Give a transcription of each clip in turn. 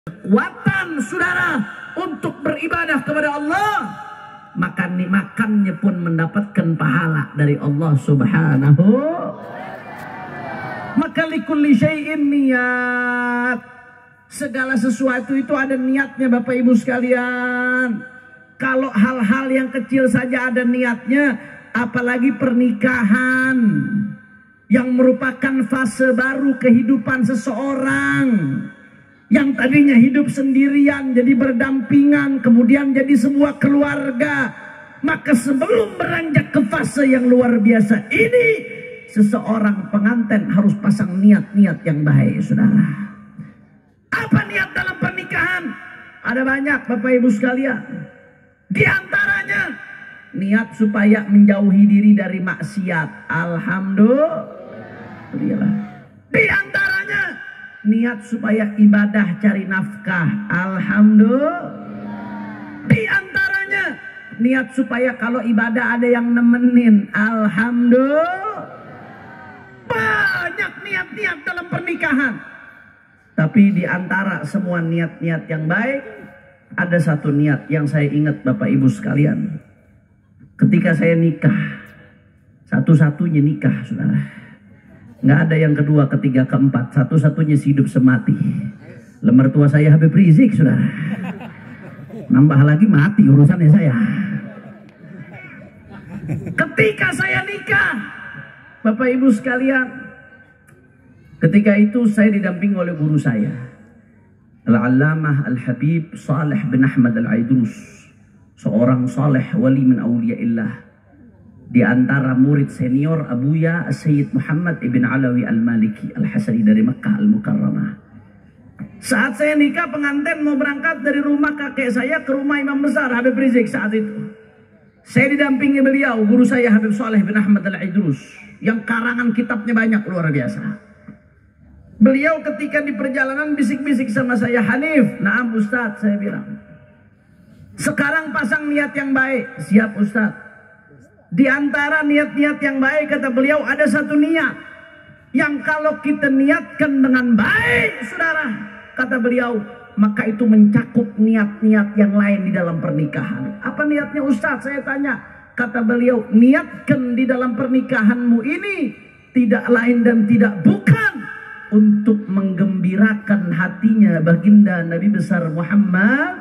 kekuatan saudara untuk beribadah kepada Allah, makannya pun mendapatkan pahala dari Allah Subhanahu. Maka likulli syai'in niat, segala sesuatu itu ada niatnya Bapak Ibu sekalian. Kalau hal-hal yang kecil saja ada niatnya, apalagi pernikahan yang merupakan fase baru kehidupan seseorang, yang tadinya hidup sendirian jadi berdampingan, kemudian jadi sebuah keluarga. Maka sebelum beranjak ke fase yang luar biasa ini, seseorang pengantin harus pasang niat-niat yang baik, saudara. Apa niat dalam pernikahan? Ada banyak Bapak Ibu sekalian. Di antaranya niat supaya menjauhi diri dari maksiat. Alhamdulillah. Di antaranya niat supaya ibadah cari nafkah. Alhamdulillah. Di antaranya niat supaya kalau ibadah ada yang nemenin. Alhamdulillah. Banyak niat-niat dalam pernikahan. Tapi di antara semua niat-niat yang baik, ada satu niat yang saya ingat Bapak Ibu sekalian. Ketika saya nikah, satu-satunya nikah, saudara. Nggak ada yang kedua, ketiga, keempat. Satu-satunya hidup semati. Mertua saya Habib Rizik, saudara. Nambah lagi mati urusannya saya. Ketika saya nikah, Bapak Ibu sekalian, ketika itu saya didampingi oleh guru saya, Al-Allamah Al-Habib Saleh bin Ahmad Al-Aidrus, seorang saleh wali min awliyaillah. Di antara murid senior Abuya Sayyid Muhammad ibn Alawi Al-Maliki Al-Hasani dari Makkah Al-Mukarramah. Saat saya nikah, pengantin mau berangkat dari rumah kakek saya ke rumah Imam Besar Habib Rizik saat itu. Saya didampingi beliau, guru saya Habib Saleh bin Ahmad Al-Aidrus, yang karangan kitabnya banyak luar biasa. Beliau ketika di perjalanan bisik-bisik sama saya, Hanif, naam Ustadz, saya bilang. Sekarang pasang niat yang baik. Siap Ustadz. Di antara niat-niat yang baik, kata beliau, ada satu niat yang kalau kita niatkan dengan baik, saudara, kata beliau, maka itu mencakup niat-niat yang lain di dalam pernikahan. Apa niatnya Ustadz? Saya tanya. Kata beliau, niatkan di dalam pernikahanmu ini tidak lain dan tidak bukan untuk menggembirakan hatinya baginda Nabi besar Muhammad.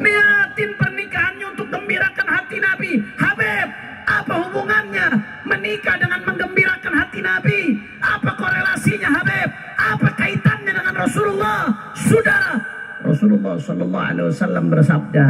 Niatin pernikahannya untuk gembirakan hati Nabi. Habib, apa hubungannya menikah dengan menggembirakan hati Nabi? Apa korelasinya Habib? Apa kaitannya dengan Rasulullah? Saudara, Rasulullah Sallallahu Alaihi Wasallam bersabda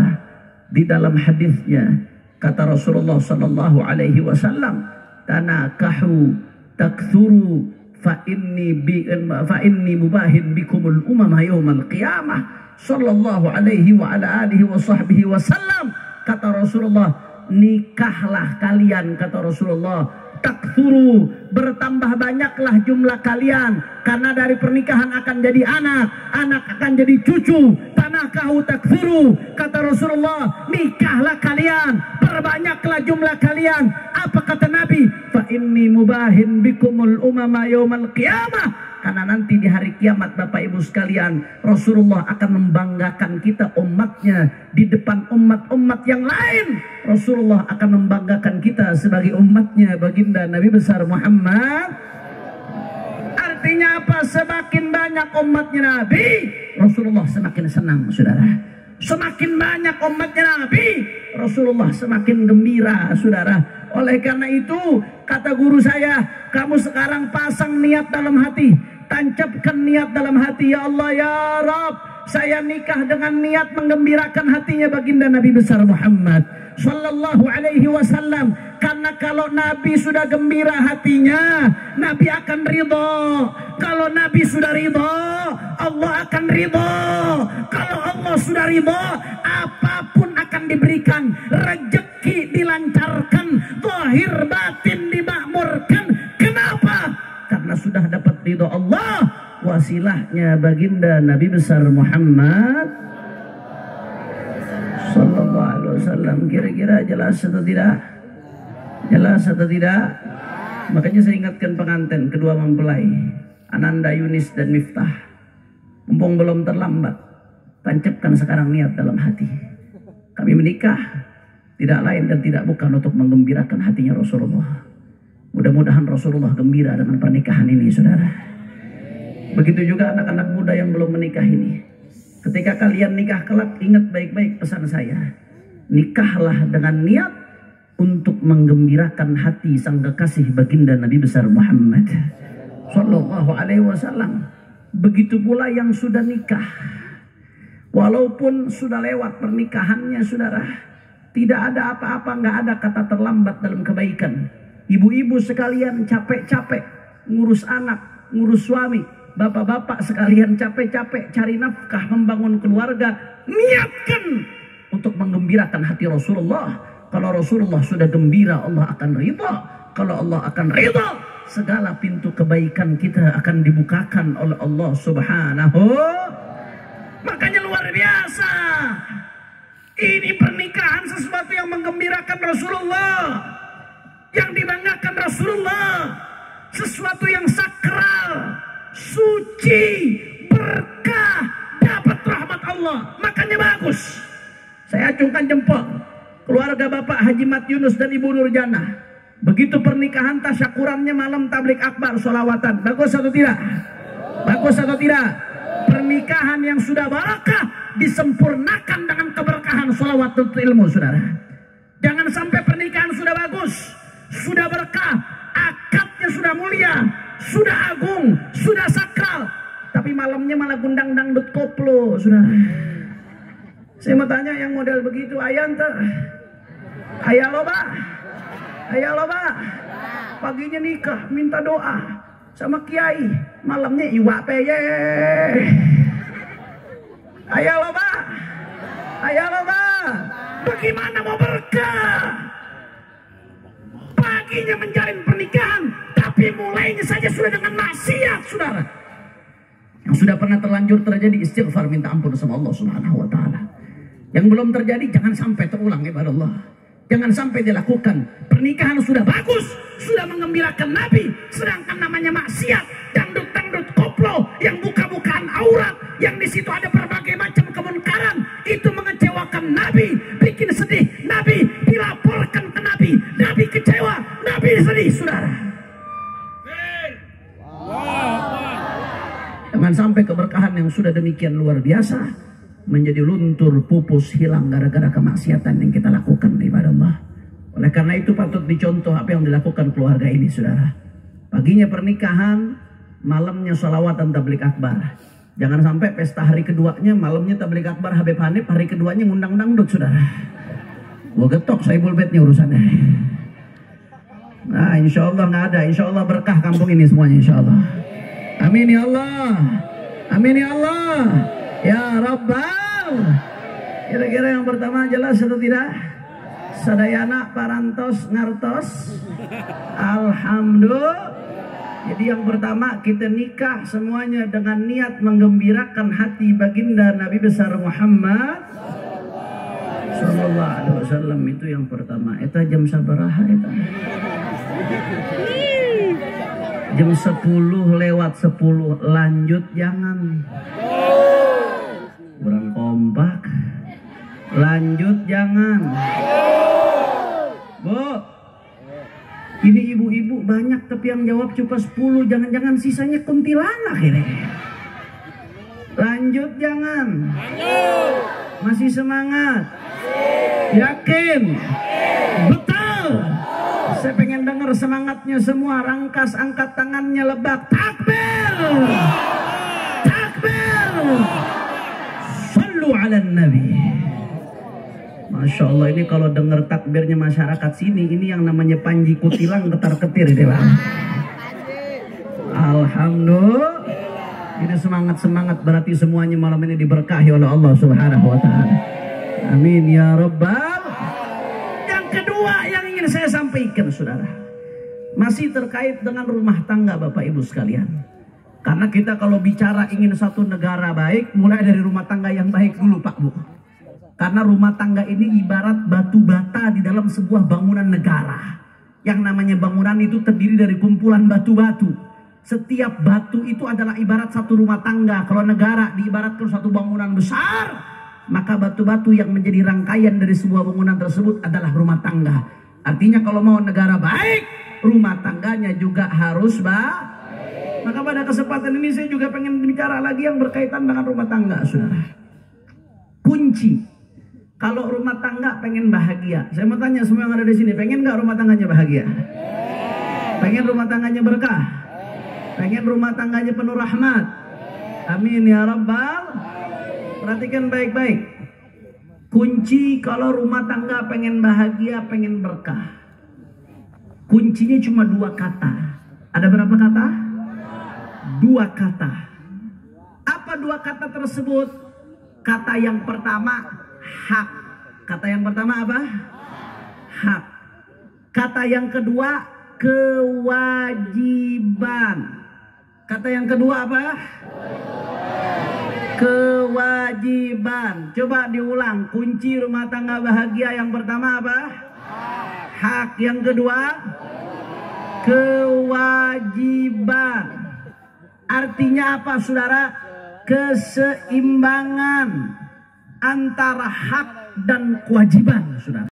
di dalam hadisnya, kata Rasulullah Sallallahu Alaihi Wasallam, tanakahu takthuru fa inni mubahin bikumul umama yaumal qiyamah. Sallallahu alaihi wa ala alihi wa sahbihi wasallam. Kata Rasulullah, nikahlah kalian, kata Rasulullah, takthuru, bertambah banyaklah jumlah kalian, karena dari pernikahan akan jadi anak, anak akan jadi cucu. Tanakahu takthuru, kata Rasulullah, nikahlah kalian, perbanyaklah jumlah kalian. Apa kata Nabi? Fa inni mubahin bikumul umama yaumal qiyamah. Karena nanti di hari kiamat Bapak Ibu sekalian, Rasulullah akan membanggakan kita umatnya di depan umat-umat yang lain. Rasulullah akan membanggakan kita sebagai umatnya baginda Nabi besar Muhammad. Artinya apa? Semakin banyak umatnya Nabi, Rasulullah semakin senang, saudara. Semakin banyak umatnya Nabi, Rasulullah semakin gembira, saudara. Oleh karena itu, kata guru saya, kamu sekarang pasang niat dalam hati, tancapkan niat dalam hati. Ya Allah, ya Rabb, saya nikah dengan niat menggembirakan hatinya baginda Nabi besar Muhammad Sallallahu Alaihi Wasallam. Karena kalau Nabi sudah gembira hatinya, Nabi akan ridho. Kalau Nabi sudah ridho, Allah akan ridho. Kalau Allah sudah ridho, apapun akan diberikan. Rezeki dilancarkan, zahir batin dimakmurkan. Kenapa? Karena sudah dapat ridho Allah. Wasilahnya baginda Nabi besar Muhammad Sallallahu Alaihi Wasallam. Kira-kira jelas atau tidak? Jelas atau tidak? Makanya saya ingatkan pengantin, kedua mempelai, Ananda Yunis dan Miftah. Mumpung belum terlambat, tancapkan sekarang niat dalam hati. Kami menikah tidak lain dan tidak bukan untuk menggembirakan hatinya Rasulullah. Mudah-mudahan Rasulullah gembira dengan pernikahan ini, saudara. Begitu juga anak-anak muda yang belum menikah ini. Ketika kalian nikah kelak, ingat baik-baik pesan saya. Nikahlah dengan niat untuk menggembirakan hati sang kekasih baginda Nabi besar Muhammad Sallallahu Alaihi Wasallam. Begitu pula yang sudah nikah, walaupun sudah lewat pernikahannya, saudara, tidak ada apa-apa, nggak ada kata terlambat dalam kebaikan. Ibu-ibu sekalian capek-capek ngurus anak, ngurus suami, bapak-bapak sekalian capek-capek cari nafkah, membangun keluarga. Niatkan untuk menggembirakan hati Rasulullah. Kalau Rasulullah sudah gembira, Allah akan ridha. Kalau Allah akan ridha, segala pintu kebaikan kita akan dibukakan oleh Allah Subhanahu. Makanya luar biasa. Ini pernikahan sesuatu yang menggembirakan Rasulullah, yang dibanggakan Rasulullah, sesuatu yang sakral, suci, berkah, dapat rahmat Allah. Makanya bagus. Saya acungkan jempol keluarga Bapak Haji Mat Yunus dan Ibu Nurjana. Begitu pernikahan, tasyakurannya malam tablik akbar, sholawatan. Bagus atau tidak? Bagus atau tidak? Pernikahan yang sudah barakah disempurnakan dengan keberkahan sholawat dan ilmu, saudara. Jangan sampai pernikahan sudah bagus, sudah berkah, akadnya sudah mulia, sudah agung, sudah sakral, tapi malamnya malah gundang dangdut koplo, saudara. Saya mau tanya, yang model begitu ayan tuh, ayah loba, ayah loba, paginya nikah minta doa sama kiai, malamnya iwa peye. Ayah loba, ayah loba, bagaimana mau berkah? Paginya menjalin pernikahan, tapi mulainya saja sudah dengan maksiat, saudara. Yang sudah pernah terlanjur terjadi, istighfar, minta ampun sama Allah Subhanahu wa Ta'ala. Yang belum terjadi, jangan sampai terulang, ibadah Allah. Jangan sampai dilakukan. Pernikahan sudah bagus, sudah menggembirakan Nabi, sedangkan namanya maksiat, dangdut-dangdut koplo, yang buka-bukaan aurat, yang di situ ada berbagai macam kemunkaran, itu mengecewakan Nabi, bikin sedih Nabi, dilaporkan ke Nabi, Nabi kecewa, Nabi sedih, saudara. Jangan sampai keberkahan yang sudah demikian luar biasa menjadi luntur, pupus, hilang gara-gara kemaksiatan yang kita lakukan, ibadah Allah. Oleh karena itu patut dicontoh apa yang dilakukan keluarga ini, saudara. Paginya pernikahan, malamnya sholawatan tablik akbar. Jangan sampai pesta hari keduanya, malamnya tablik akbar Habib Hanif, hari keduanya ngundang dangdut, saudara. Gua getok Saibul Bednya urusannya. Nah, insya Allah nggak ada, insya Allah berkah kampung ini semuanya, insya Allah. Amin ya Allah, amin ya Allah, ya Rabbal. Kira-kira yang pertama jelas atau tidak? Sadayana parantos ngartos. Alhamdulillah. Jadi yang pertama, kita nikah semuanya dengan niat menggembirakan hati baginda Nabi besar Muhammad Sallallahu Alaihi Wasallam. Itu yang pertama. Eta jam sabaraha eta? Jam 10 lewat 10. Lanjut jangan. Kurang kompak. Lanjut jangan. Bu, ini ibu-ibu banyak tapi yang jawab cuma 10. Jangan-jangan sisanya kuntilanak ini. Lanjut jangan. Masih semangat? Yakin? Betul. Saya pengen dengar semangatnya semua. Rangkas, angkat tangannya, lebak. Takbir. Takbir. Sallu ala Nabi. Masya Allah, ini kalau dengar takbirnya masyarakat sini, ini yang namanya Panji Kutilang ketar-ketir ini, Bang. Alhamdulillah. Ini semangat-semangat, berarti semuanya malam ini diberkahi oleh Allah Subhanahu wa Ta'ala. Amin ya Rabbal. Yang kedua yang ingin saya sampaikan, saudara, masih terkait dengan rumah tangga, Bapak Ibu sekalian. Karena kita kalau bicara ingin satu negara baik, mulai dari rumah tangga yang baik dulu, Pak Bu. Karena rumah tangga ini ibarat batu bata di dalam sebuah bangunan negara. Yang namanya bangunan itu terdiri dari kumpulan batu-batu. Setiap batu itu adalah ibarat satu rumah tangga. Kalau negara diibaratkan satu bangunan besar, maka batu-batu yang menjadi rangkaian dari sebuah bangunan tersebut adalah rumah tangga. Artinya kalau mau negara baik, rumah tangganya juga harus baik. Maka pada kesempatan ini saya juga pengen bicara lagi yang berkaitan dengan rumah tangga, saudara. Kunci kalau rumah tangga pengen bahagia. Saya mau tanya semua yang ada di sini, pengen nggak rumah tangganya bahagia? Pengen rumah tangganya berkah? Pengen rumah tangganya penuh rahmat? Amin ya rabbal. Perhatikan baik-baik. Kunci kalau rumah tangga pengen bahagia, pengen berkah, kuncinya cuma dua kata. Ada berapa kata? Dua kata. Apa dua kata tersebut? Kata yang pertama, hak. Kata yang pertama apa? Hak. Kata yang kedua, kewajiban. Kata yang kedua apa? Kewajiban. Coba diulang. Kunci rumah tangga bahagia yang pertama apa? Hak. Yang kedua, kewajiban. Artinya apa, saudara? Keseimbangan antara hak dan kewajiban, saudara.